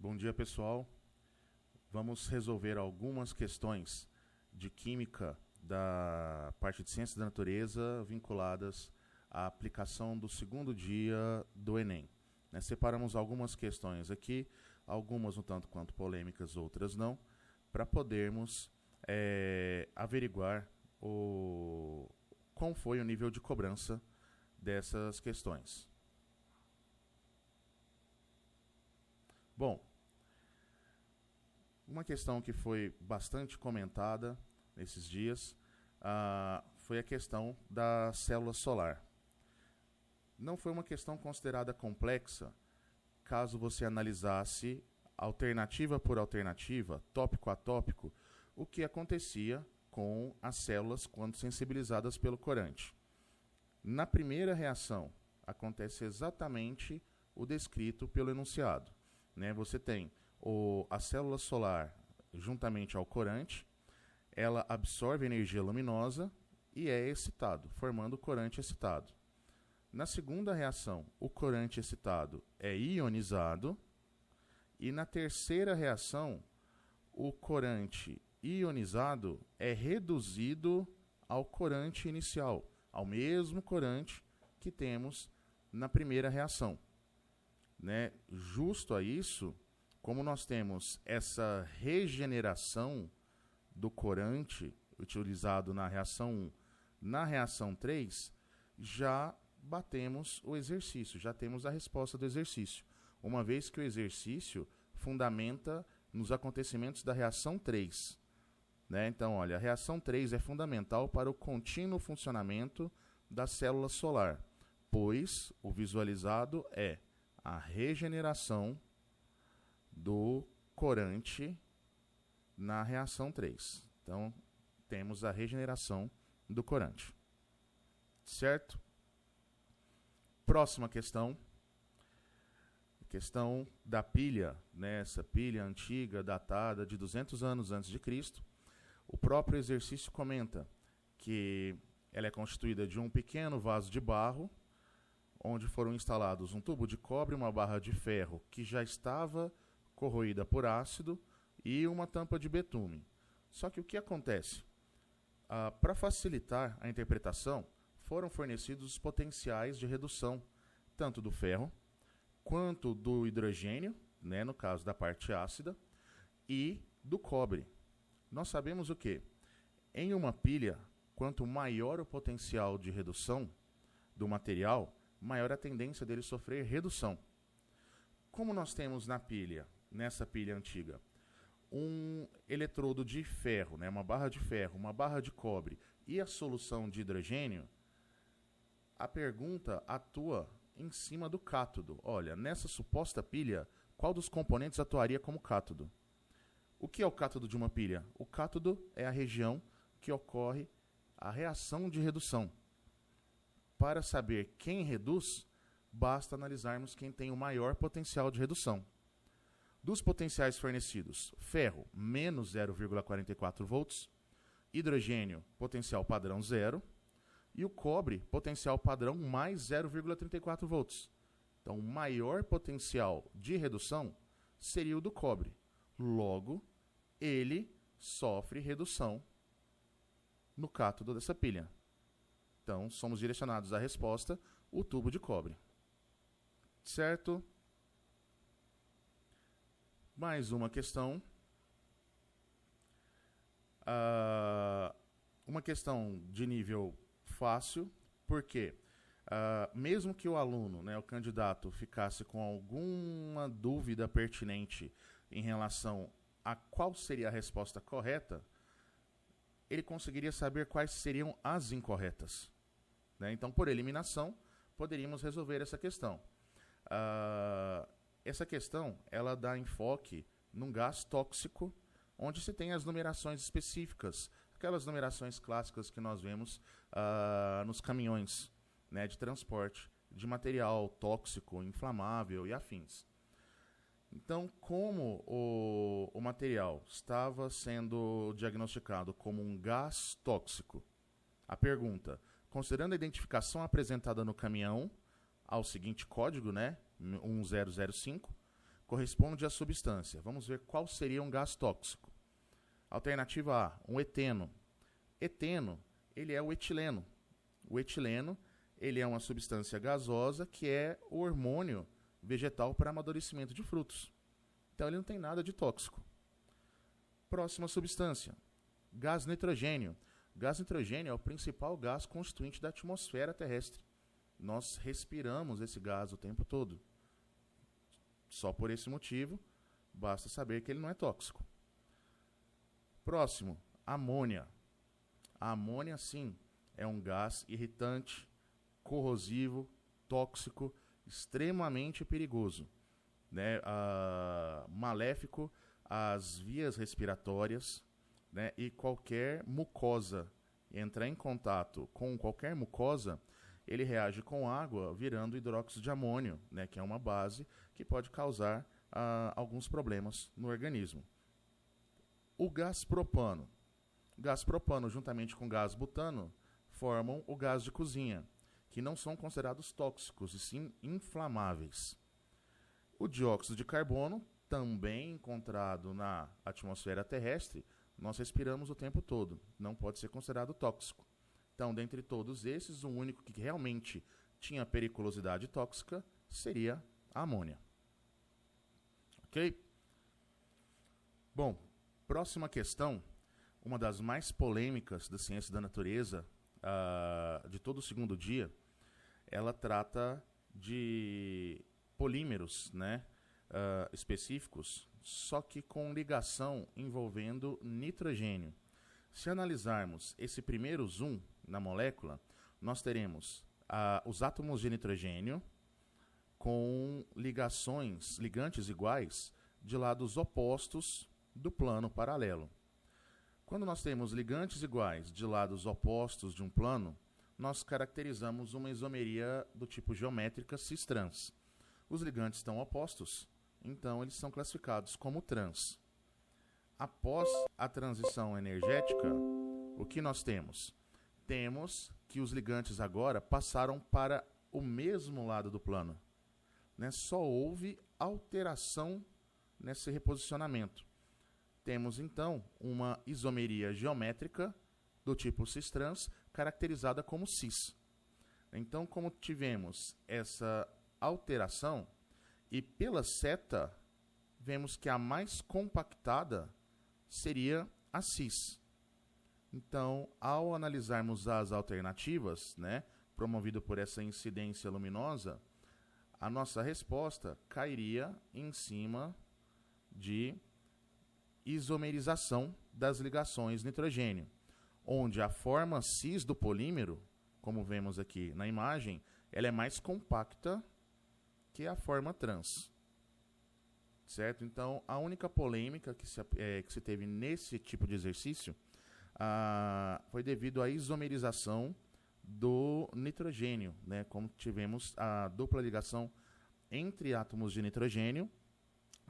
Bom dia, pessoal. Vamos resolver algumas questões de química da parte de ciências da natureza vinculadas à aplicação do segundo dia do Enem. Separamos algumas questões aqui, algumas um tanto quanto polêmicas, outras não, para podermos averiguar qual foi o nível de cobrança dessas questões. Bom, uma questão que foi bastante comentada nesses dias foi a questão da célula solar. Não foi uma questão considerada complexa, caso você analisasse alternativa por alternativa, tópico a tópico, o que acontecia com as células quando sensibilizadas pelo corante. Na primeira reação, acontece exatamente o descrito pelo enunciado. Você tem a célula solar juntamente ao corante, ela absorve energia luminosa e é excitado, formando o corante excitado. Na segunda reação, o corante excitado é ionizado e na terceira reação, o corante ionizado é reduzido ao corante inicial, ao mesmo corante que temos na primeira reação. Justo a isso, como nós temos essa regeneração do corante utilizado na reação 1, na reação 3, já batemos o exercício, já temos a resposta do exercício, uma vez que o exercício fundamenta nos acontecimentos da reação 3. Então, olha, a reação 3 é fundamental para o contínuo funcionamento da célula solar, pois o visualizado é a regeneração do corante na reação 3. Então, temos a regeneração do corante. Certo? Próxima questão. Questão da pilha, essa pilha antiga, datada de 200 anos antes de Cristo. O próprio exercício comenta que ela é constituída de um pequeno vaso de barro, onde foram instalados um tubo de cobre, uma barra de ferro que já estava corroída por ácido e uma tampa de betume. Só que o que acontece? Para facilitar a interpretação, foram fornecidos os potenciais de redução, tanto do ferro quanto do hidrogênio, no caso da parte ácida, e do cobre. Nós sabemos o quê? Em uma pilha, quanto maior o potencial de redução do material, maior a tendência dele sofrer redução. Como nós temos na pilha, nessa pilha antiga, um eletrodo de ferro, uma barra de ferro, uma barra de cobre e a solução de hidrogênio, a pergunta atua em cima do cátodo. Olha, nessa suposta pilha, qual dos componentes atuaria como cátodo? O que é o cátodo de uma pilha? O cátodo é a região que ocorre a reação de redução. Para saber quem reduz, basta analisarmos quem tem o maior potencial de redução. Dos potenciais fornecidos, ferro, menos 0,44 volts, hidrogênio, potencial padrão 0, e o cobre, potencial padrão mais 0,34 volts. Então, o maior potencial de redução seria o do cobre. Logo, ele sofre redução no cátodo dessa pilha. Então, somos direcionados à resposta, o tubo de cobre. Certo? Mais uma questão. Uma questão de nível fácil, porque mesmo que o aluno, o candidato, ficasse com alguma dúvida pertinente em relação a qual seria a resposta correta, ele conseguiria saber quais seriam as incorretas. Então, por eliminação, poderíamos resolver essa questão. Essa questão, ela dá enfoque num gás tóxico, onde se tem as numerações específicas, aquelas numerações clássicas que nós vemos nos caminhões de transporte de material tóxico, inflamável e afins. Então, como o material estava sendo diagnosticado como um gás tóxico, a pergunta: considerando a identificação apresentada no caminhão ao seguinte código, 1005, corresponde à substância. Vamos ver qual seria um gás tóxico. Alternativa A, um eteno. Eteno, ele é o etileno. O etileno, ele é uma substância gasosa que é o hormônio vegetal para amadurecimento de frutos. Então ele não tem nada de tóxico. Próxima substância, gás nitrogênio. Gás nitrogênio é o principal gás constituinte da atmosfera terrestre. Nós respiramos esse gás o tempo todo. Só por esse motivo, basta saber que ele não é tóxico. Próximo, amônia. A amônia, sim, é um gás irritante, corrosivo, tóxico, extremamente perigoso, né? Maléfico às vias respiratórias, né? E qualquer mucosa entrar em contato com qualquer mucosa, ele reage com água, virando hidróxido de amônio, né? Que é uma base que pode causar alguns problemas no organismo. O gás propano. O gás propano, juntamente com o gás butano, formam o gás de cozinha, que não são considerados tóxicos, e sim inflamáveis. O dióxido de carbono, também encontrado na atmosfera terrestre, nós respiramos o tempo todo, não pode ser considerado tóxico. Então, dentre todos esses, o único que realmente tinha periculosidade tóxica seria a amônia. Ok? Bom, próxima questão, uma das mais polêmicas da ciência da natureza de todo o segundo dia, ela trata de polímeros, né, específicos, só que com ligação envolvendo nitrogênio. Se analisarmos esse primeiro zoom na molécula, nós teremos os átomos de nitrogênio com ligantes iguais de lados opostos do plano paralelo. Quando nós temos ligantes iguais de lados opostos de um plano, nós caracterizamos uma isomeria do tipo geométrica cis-trans. Os ligantes estão opostos, então eles são classificados como trans. Após a transição energética, o que nós temos? Temos que os ligantes agora passaram para o mesmo lado do plano, né? Só houve alteração nesse reposicionamento. Temos, então, uma isomeria geométrica do tipo cis-trans, caracterizada como cis. Então, como tivemos essa alteração, e pela seta, vemos que a mais compactada seria a cis. Então, ao analisarmos as alternativas, né, promovido por essa incidência luminosa, a nossa resposta cairia em cima de isomerização das ligações nitrogênio, onde a forma cis do polímero, como vemos aqui na imagem, ela é mais compacta que a forma trans. Certo? Então, a única polêmica que se teve nesse tipo de exercício foi devido à isomerização do nitrogênio, né? Como tivemos a dupla ligação entre átomos de nitrogênio,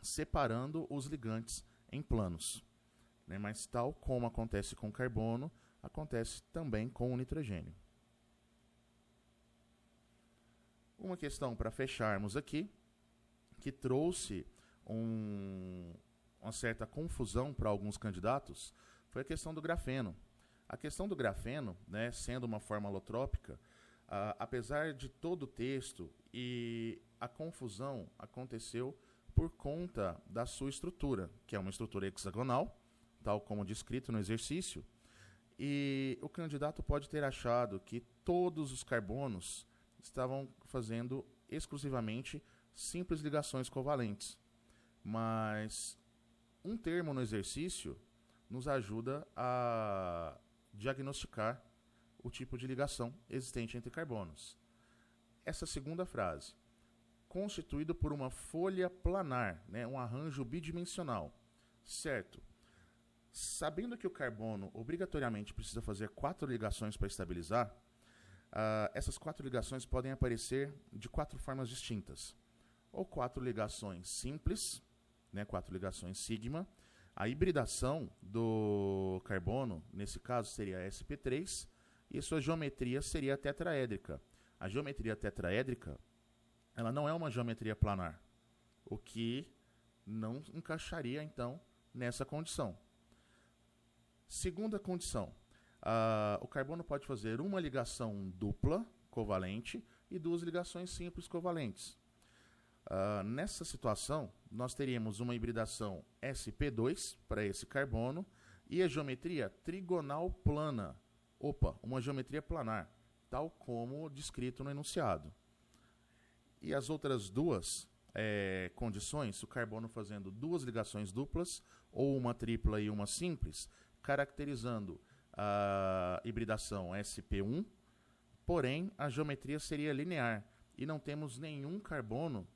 separando os ligantes em planos, né? Mas tal como acontece com o carbono, acontece também com o nitrogênio. Uma questão para fecharmos aqui, que trouxe uma certa confusão para alguns candidatos, foi a questão do grafeno. A questão do grafeno, né, sendo uma forma alotrópica, apesar de todo o texto, e a confusão aconteceu por conta da sua estrutura, que é uma estrutura hexagonal, tal como descrito no exercício, e o candidato pode ter achado que todos os carbonos estavam fazendo exclusivamente simples ligações covalentes. Mas um termo no exercício nos ajuda a diagnosticar o tipo de ligação existente entre carbonos. Essa segunda frase, constituído por uma folha planar, né, um arranjo bidimensional, certo? Sabendo que o carbono obrigatoriamente precisa fazer 4 ligações para estabilizar, essas 4 ligações podem aparecer de 4 formas distintas. Ou 4 ligações simples, né, 4 ligações sigma. A hibridação do carbono, nesse caso, seria sp3, e sua geometria seria tetraédrica. A geometria tetraédrica, ela não é uma geometria planar, o que não encaixaria, então, nessa condição. Segunda condição, o carbono pode fazer uma ligação dupla covalente e duas ligações simples covalentes. Nessa situação, nós teríamos uma hibridação sp2 para esse carbono e a geometria trigonal plana. Uma geometria planar, tal como descrito no enunciado. E as outras duas condições, o carbono fazendo duas ligações duplas, ou uma tripla e uma simples, caracterizando a hibridação sp1, porém a geometria seria linear e não temos nenhum carbono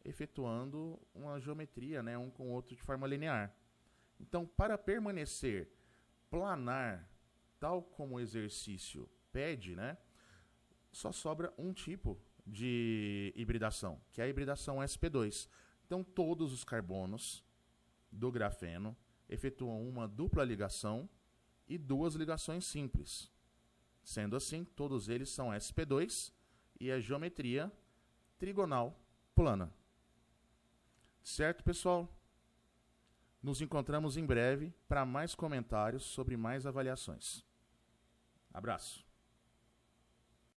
efetuando uma geometria, né, um com o outro de forma linear. Então, para permanecer planar, tal como o exercício pede, né, só sobra um tipo de hibridação, que é a hibridação sp2. Então, todos os carbonos do grafeno efetuam uma dupla ligação e duas ligações simples. Sendo assim, todos eles são sp2 e a geometria trigonal plana. Certo, pessoal? Nos encontramos em breve para mais comentários sobre mais avaliações. Abraço.